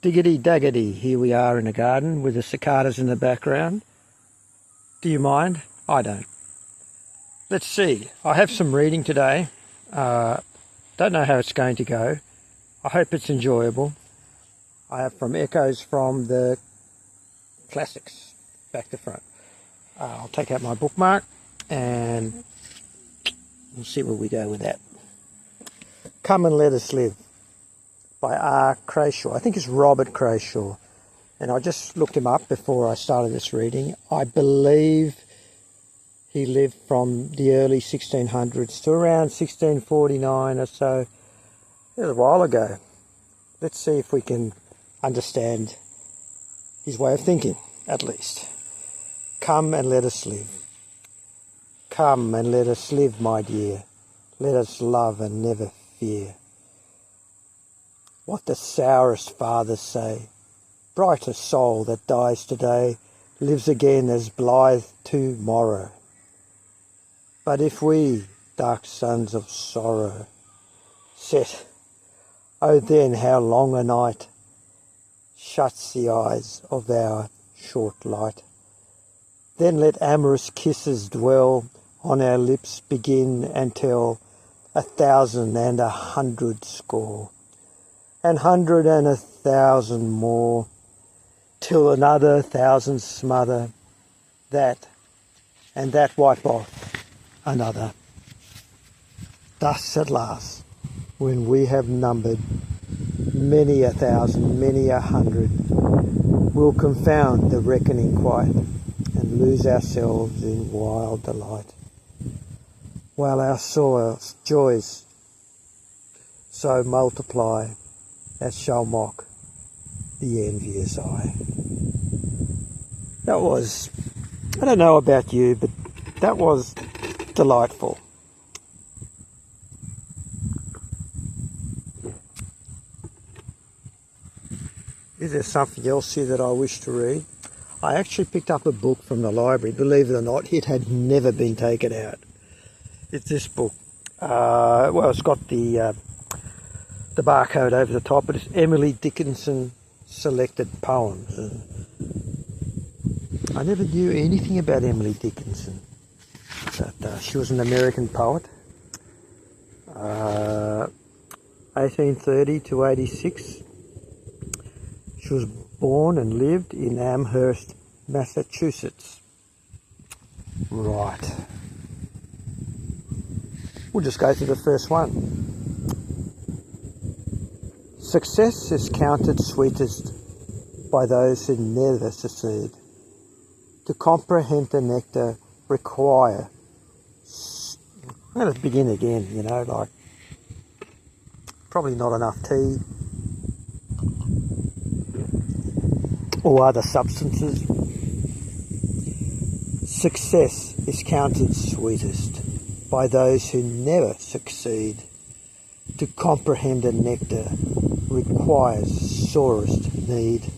Diggity daggity, here we are in a garden with the cicadas in the background. Do you mind? I don't. Let's see, I have some reading today. Don't know how it's going to go. I hope it's enjoyable. I have from echoes from the classics, back to front. I'll take out my bookmark and we'll see where we go with that. Come and Let Us Live by R. Crashaw. I think it's Robert Crashaw. And I just looked him up before I started this reading. I believe he lived from the early 1600s to around 1649 or so. It was a while ago. Let's see if we can understand his way of thinking, at least. Come and let us live. Come and let us live, my dear. Let us love and never fear. What the sourest fathers say, brighter soul that dies today lives again as blithe tomorrow. But if we, dark sons of sorrow, set, oh then how long a night shuts the eyes of our short light. Then let amorous kisses dwell on our lips, begin and tell 1,000 and 100 score, and 100 and 1,000 more, till another 1,000 smother that, and that wipe off another. Thus at last, when we have numbered many 1,000, many 100, we'll confound the reckoning quite, and lose ourselves in wild delight, while our soil's joys so multiply as shall mock the envious eye. That was, I don't know about you, but that was delightful. Is there something else here that I wish to read? I actually picked up a book from the library. Believe it or not, it had never been taken out. It's this book. Well, it's got the barcode over the top, but it's Emily Dickinson Selected Poems. I never knew anything about Emily Dickinson, but she was an American poet, 1830 to 86. She was born and lived in Amherst, Massachusetts. Right. We'll just go to the first one. Success is counted sweetest by those who never succeed. To comprehend the nectar require... I'm going to begin again, you know, like probably not enough tea or other substances. Success is counted sweetest by those who never succeed. To comprehend a nectar requires sorest need.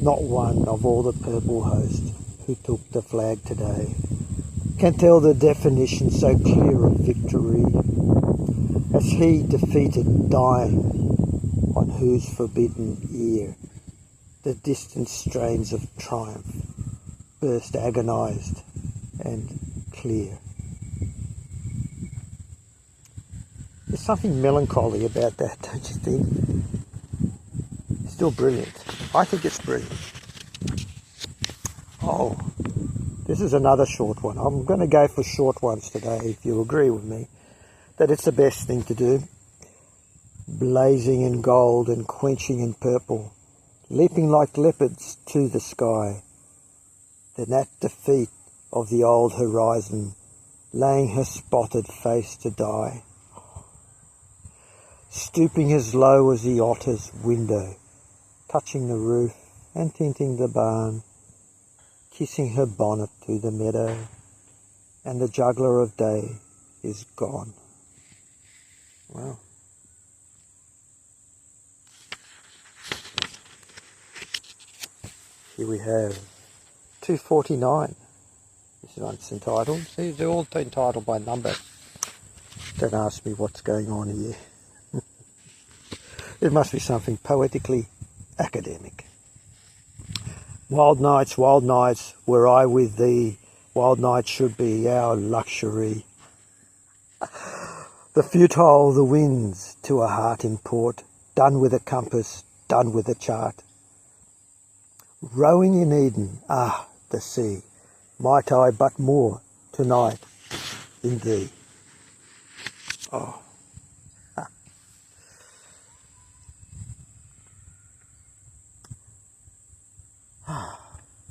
Not one of all the purple host who took the flag today can tell the definition so clear of victory as he defeated dying, on whose forbidden ear the distant strains of triumph burst agonized and clear. There's something melancholy about that, don't you think? Still brilliant. I think it's brilliant. Oh, this is another short one. I'm going to go for short ones today, if you agree with me, that it's the best thing to do. Blazing in gold and quenching in purple, leaping like leopards to the sky. Then at the feet of the old horizon, laying her spotted face to die. Stooping as low as the otter's window, touching the roof and tinting the barn, kissing her bonnet to the meadow, and the juggler of day is gone. Wow. Here we have 249. This one's entitled. See, they're all entitled by number. Don't ask me what's going on here. It must be something poetically academic. Wild nights, were I with thee. Wild nights should be our luxury. The futile the winds to a heart in port, done with a compass, done with a chart. Rowing in Eden, ah, the sea, might I but more tonight in thee. Oh.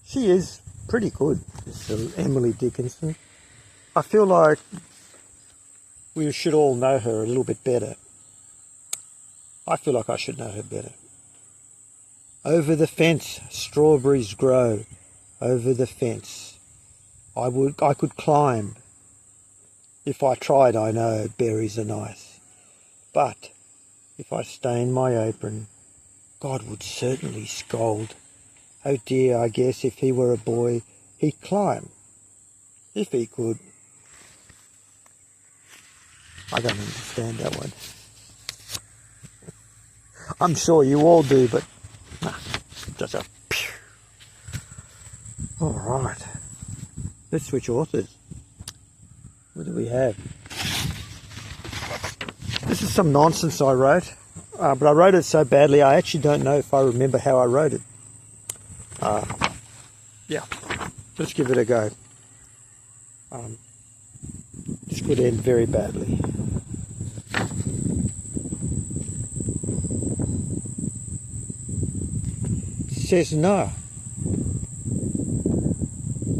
She is pretty good, this Emily Dickinson. I feel like we should all know her a little bit better. I feel like I should know her better. Over the fence, strawberries grow. Over the fence, I could climb. If I tried, I know berries are nice. But if I stained my apron, God would certainly scold. Oh dear, I guess if he were a boy, he'd climb. If he could. I don't understand that one. I'm sure you all do, but just a pew. All right. Let's switch authors. What do we have? This is some nonsense I wrote, but I wrote it so badly I actually don't know if I remember how I wrote it. Yeah, let's give it a go. This could end very badly. Says no.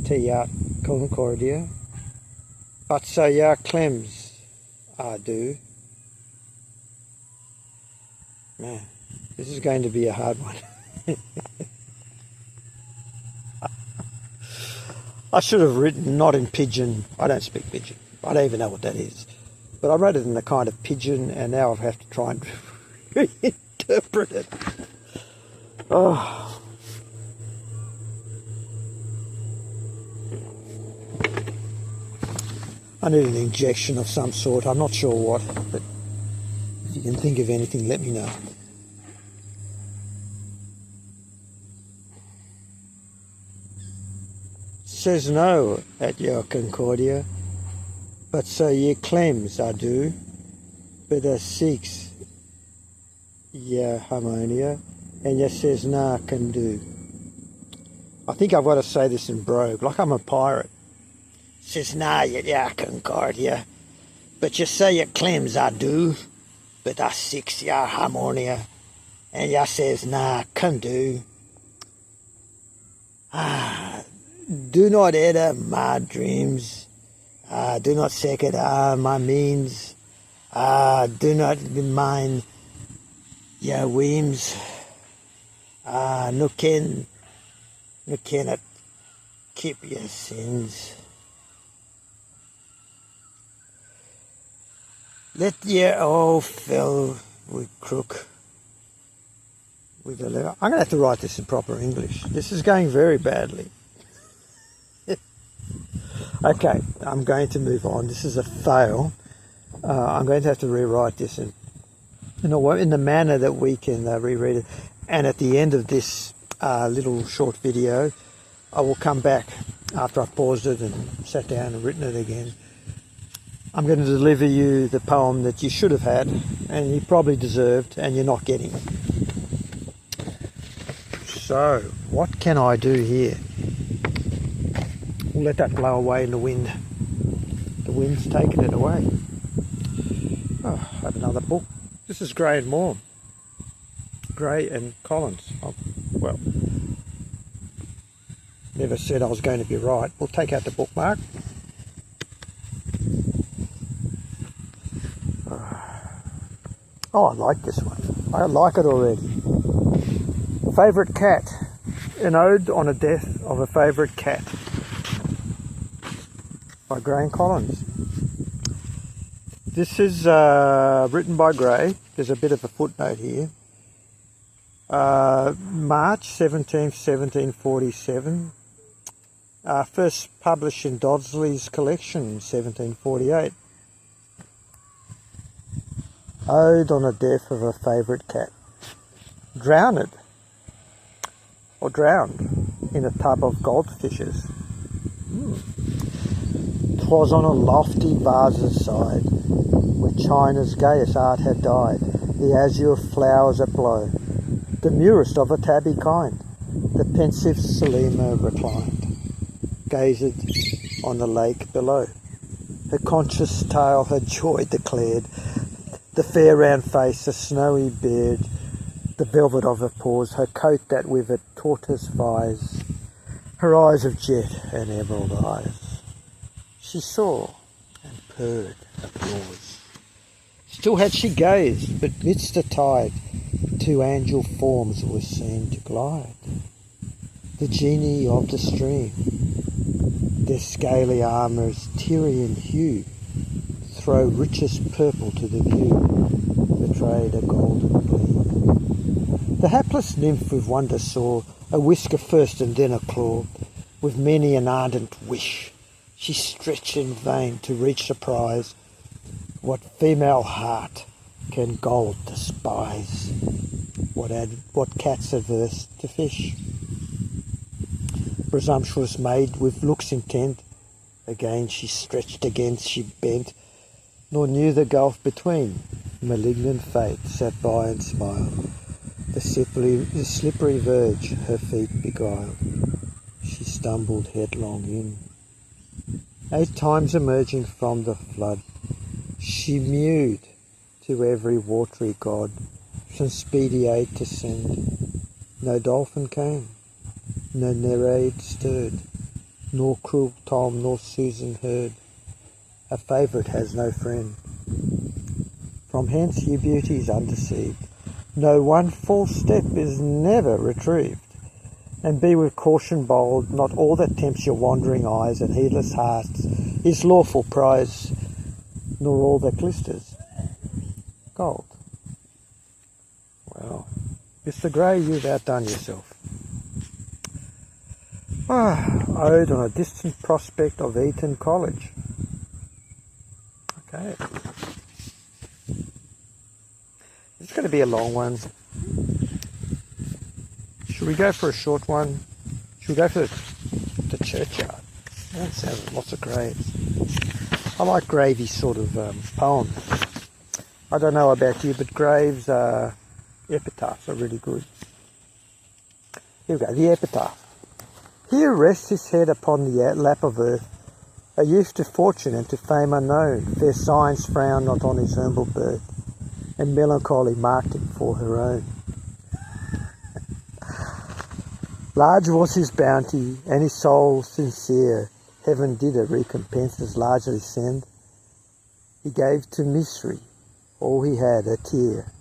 T out Concordia. But so ya clems I do. Man, this is going to be a hard one. I should have written not in pidgin. I don't speak pidgin. I don't even know what that is. But I wrote it in the kind of pidgin, and now I have to try and reinterpret it. Oh. I need an injection of some sort. I'm not sure what, but if you can think of anything, let me know. Says no at your Concordia, but so ye claims I do, but seeks your Harmonia, and ye says nah can do. I think I've got to say this in brogue, like I'm a pirate. Says nah ya Concordia, but you say your claims I do, but I seeks your Harmonia, and ya says nah can do. Do not enter my dreams. Do not second my means. Do not mind your whims. No cannot keep your sins. Let your old fellow with crook with a lever. I'm going to have to write this in proper English. This is going very badly. Okay, I'm going to move on. This is a fail. I'm going to have to rewrite this in the manner that we can reread it. And at the end of this little short video, I will come back after I've paused it and sat down and written it again. I'm going to deliver you the poem that you should have had, and you probably deserved, and you're not getting. So, what can I do here? We'll let that blow away in the wind. The wind's taken it away. Oh, I have another book. This is Gray and Moore. Gray and Collins. Oh, well, never said I was going to be right. We'll take out the bookmark. Oh, I like this one. I like it already. Favourite cat. An ode on a death of a favourite cat. By Gray and Collins. This is written by Gray. There's a bit of a footnote here. March 17th, 1747. First published in Dodsley's collection in 1748. Ode on the death of a favourite cat. drowned in a tub of goldfishes. 'Twas on a lofty vase's side, where China's gayest art had dyed the azure flowers that blow, demurest of a tabby kind, the pensive Selima reclined, gazed on the lake below. Her conscious tale her joy declared, the fair round face, the snowy beard, the velvet of her paws, her coat that with a tortoise vies, her eyes of jet and emerald eyes. She saw and purred applause. Still had she gazed, but midst the tide, two angel forms were seen to glide. The genii of the stream, their scaly armour's Tyrian hue, throw richest purple to the view, betrayed a golden gleam. The hapless nymph with wonder saw a whisker first and then a claw. With many an ardent wish, she stretched in vain to reach the prize. What female heart can gold despise? What cat's averse to fish? Presumptuous maid with looks intent, again she stretched, again she bent, nor knew the gulf between. Malignant fate sat by and smiled. The slippery verge her feet beguiled. She stumbled headlong in. 8 times emerging from the flood, she mewed to every watery god, some speedy aid to send. No dolphin came, no Nereid stirred, nor cruel Tom nor Susan heard. A favourite has no friend. From hence, ye beauties undeceived, no one false step is never retrieved. And be with caution bold, not all that tempts your wandering eyes and heedless hearts is lawful prize, nor all that glisters gold. Well, Mr. Gray, you've outdone yourself. Ode on a distant prospect of Eton College. Okay. It's going to be a long one. Should we go for a short one? Should we go for the churchyard? That sounds lots of graves. I like gravy sort of poems. I don't know about you, but graves, epitaphs are really good. Here we go, the epitaph. Here rests his head upon the lap of earth, a youth to fortune and to fame unknown. Fair signs frown not on his humble birth, and melancholy marked him for her own. Large was his bounty, and his soul sincere. Heaven did a recompense as largely send. He gave to misery all he had, a tear.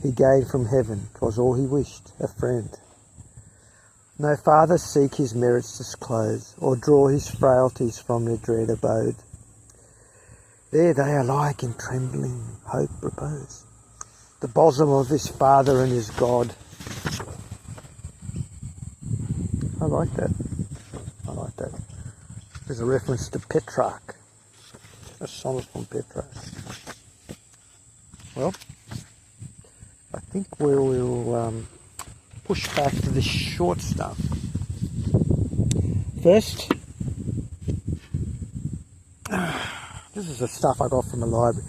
He gave from heaven, 'twas all he wished, a friend. No farther seek his merits disclose, or draw his frailties from their dread abode. There they alike in trembling hope repose, the bosom of his Father and his God. I like that. I like that. There's a reference to Petrarch. A sonnet from Petrarch. Well, I think we'll push back to the short stuff. First, this is the stuff I got from the library.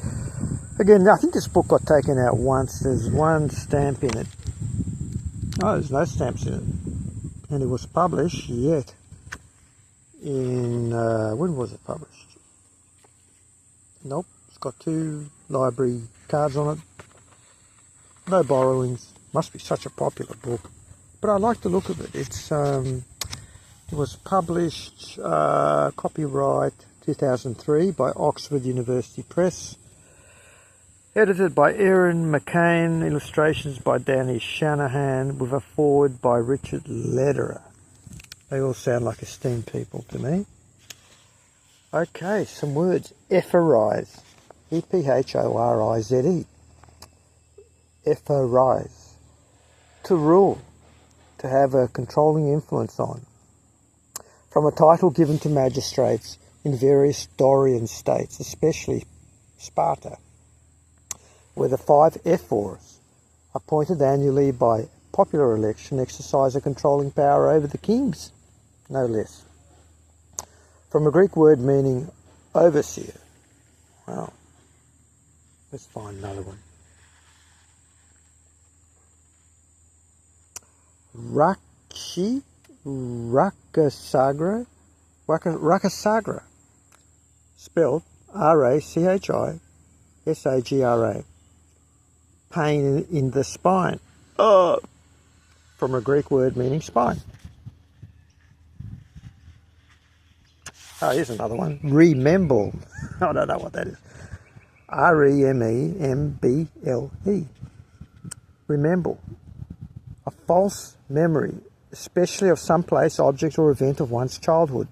Again, I think this book got taken out once. There's one stamp in it. No, there's no stamps in it. And it was published yet in, when was it published? Nope, it's got 2 library cards on it. No borrowings. Must be such a popular book. But I like the look of it. It's, it was published, copyright 2003 by Oxford University Press. Edited by Erin, McKean, illustrations by Danny Shanahan, with a foreword by Richard Lederer. They all sound like esteemed people to me. Okay, some words. Ephorize. E-P-H-O-R-I-Z-E. Ephorize. To rule. To have a controlling influence on. From a title given to magistrates in various Dorian states, especially Sparta, where the 5 ephors, appointed annually by popular election exercise a controlling power over the kings, no less. From a Greek word meaning overseer. Wow. Let's find another one. Rakasagra, spelled R-A-C-H-I-S-A-G-R-A. Pain in the spine. Oh, from a Greek word meaning spine. Oh, here's another one. Rememble. I don't know what that is. R-E-M-E-M-B-L-E. Remember. A false memory, especially of some place, object or event of one's childhood.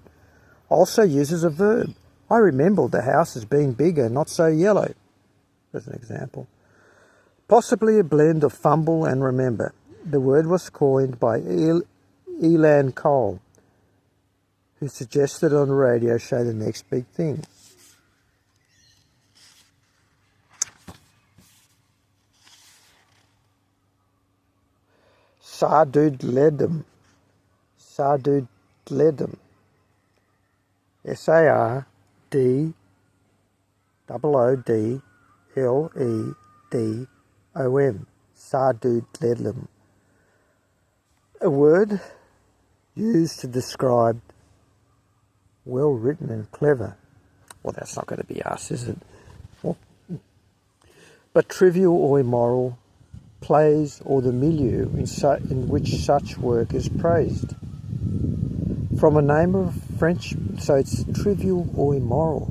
Also uses a verb. I remembered the house as being bigger, not so yellow, as an example. Possibly a blend of fumble and remember. The word was coined by Elan Cole, who suggested on the radio show The Next Big Thing. Sardudledum. Sardudledum. S-A-R-D-O-O-D-L-E-D-O-M. Sardudledum. A word used to describe well written and clever. Well, that's not going to be us, is it? Well, but trivial or immoral, plays or the milieu in which such work is praised. From a name of French, so it's trivial or immoral.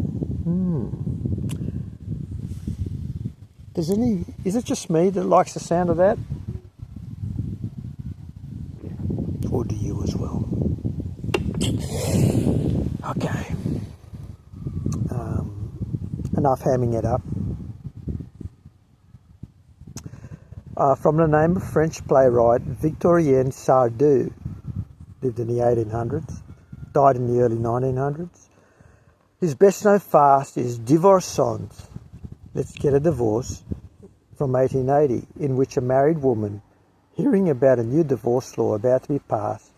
Is it just me that likes the sound of that? Or do you as well? Okay. Enough hamming it up. From the name of French playwright Victorien Sardou, lived in the 1800s, died in the early 1900s. His best-known farce is Divorçons, Let's Get a Divorce, from 1880, in which a married woman, hearing about a new divorce law about to be passed,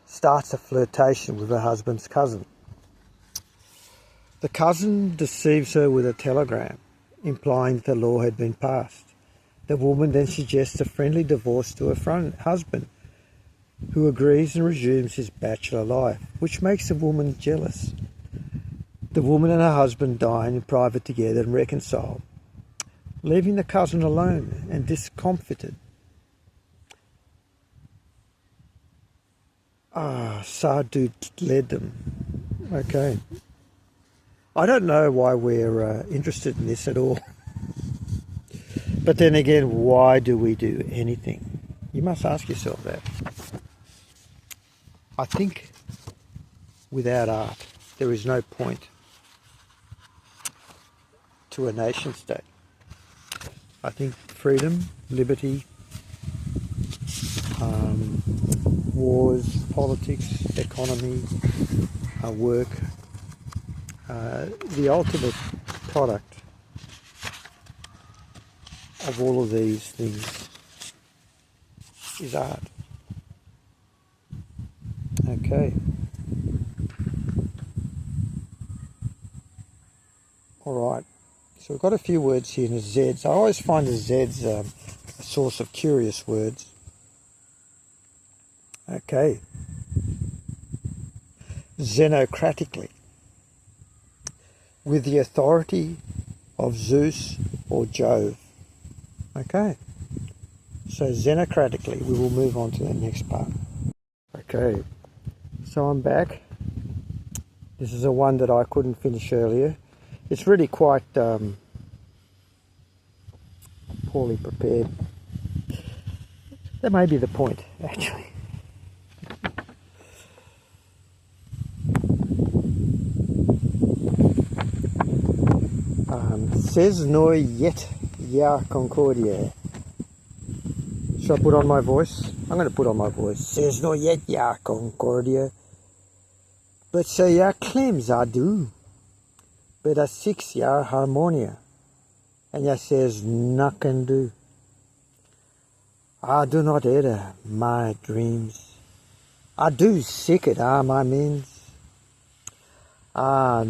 starts a flirtation with her husband's cousin. The cousin deceives her with a telegram, implying that the law had been passed. The woman then suggests a friendly divorce to her husband, who agrees and resumes his bachelor life, which makes the woman jealous. The woman and her husband dine in private together and reconcile, leaving the cousin alone and discomfited. Sardou led them. Okay. I don't know why we're interested in this at all. But then again, why do we do anything? You must ask yourself that. I think without art, there is no point to a nation state. I think freedom, liberty, wars, politics, economy, work, the ultimate product of all of these things is art. Okay. All right. So we've got a few words here in the Zs. I always find the Zs a source of curious words. Okay. Xenocratically. With the authority of Zeus or Jove. Okay. So xenocratically, we will move on to the next part. Okay. So I'm back. This is a one that I couldn't finish earlier. It's really quite poorly prepared. That may be the point, actually. Says no yet ya Concordia. Should I put on my voice? I'm going to put on my voice. Says no yet ya Concordia. But say ya claims I do. But a 6-year Harmonia. And ya says nothing do. I do not utter my dreams. I do seek it, my means. Do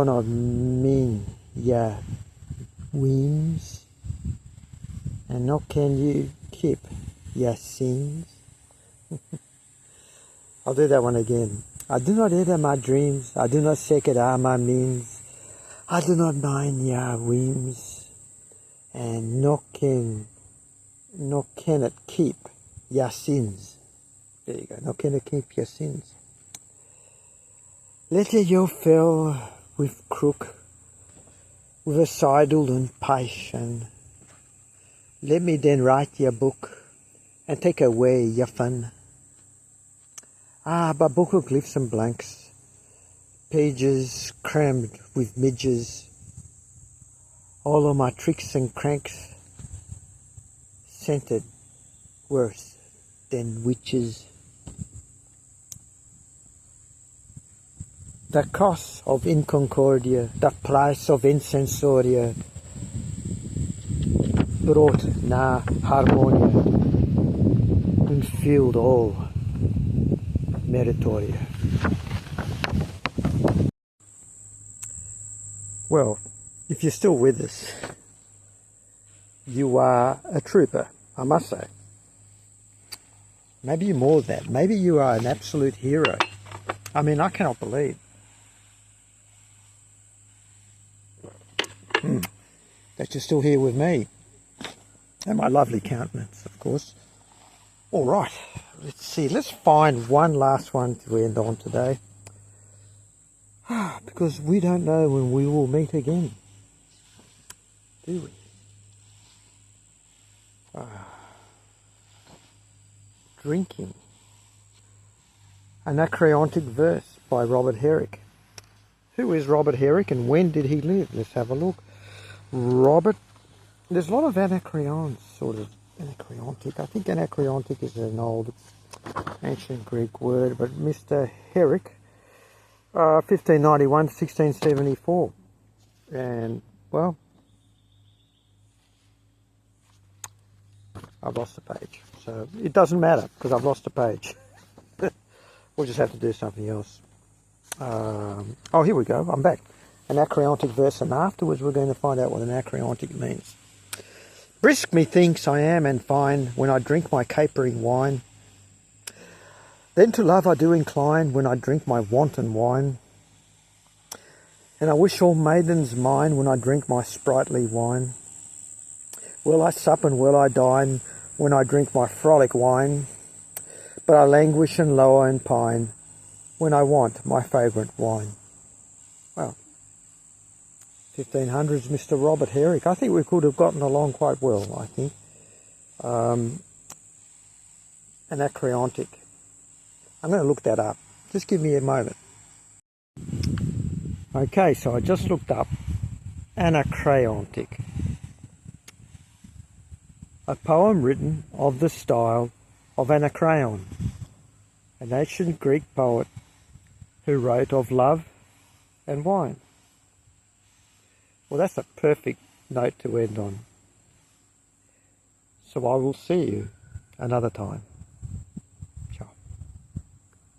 not mean ya weems, and nor can you keep ya sins. I'll do that one again. I do not utter my dreams. I do not seek it, my means. I do not mind ya weems, and nor can it keep ya sins. There you go. Nor can it keep your sins. Let you fill with crook, with a sidle and passion. Let me then write your book, and take away your fun. But book of glyphs and blanks, pages crammed with midges, all of my tricks and cranks, scented worse than witches. The cost of Concordia, the price of incensoria, brought na Harmonia, and filled all meritoria. Well, if you're still with us, you are a trooper, I must say. Maybe you're more than that. Maybe you are an absolute hero. I mean, I cannot believe that you're still here with me. And my lovely countenance, of course. All right, let's see. Let's find one last one to end on today. Because we don't know when we will meet again, do we? Drinking. Anacreontic verse by Robert Herrick. Who is Robert Herrick and when did he live? Let's have a look. Robert, there's a lot of anacreons, sort of anacreontic. I think anacreontic is an old ancient Greek word, but Mr. Herrick, 1591 to 1674. And, well, I've lost the page. So it doesn't matter because I've lost the page. We'll just have to do something else. Oh, here we go. I'm back. Anacreontic verse, and afterwards we're going to find out what anacreontic means. Brisk methinks I am and fine when I drink my capering wine. Then to love I do incline when I drink my wanton wine. And I wish all maidens mine when I drink my sprightly wine. Will I sup and will I dine when I drink my frolic wine? But I languish and lower and pine when I want my favourite wine. Well, 1500s, Mr. Robert Herrick. I think we could have gotten along quite well, I think. Anacreontic. I'm going to look that up. Just give me a moment. Okay, so I just looked up anacreontic. A poem written of the style of Anacreon, an ancient Greek poet who wrote of love and wine. Well, that's a perfect note to end on. So I will see you another time.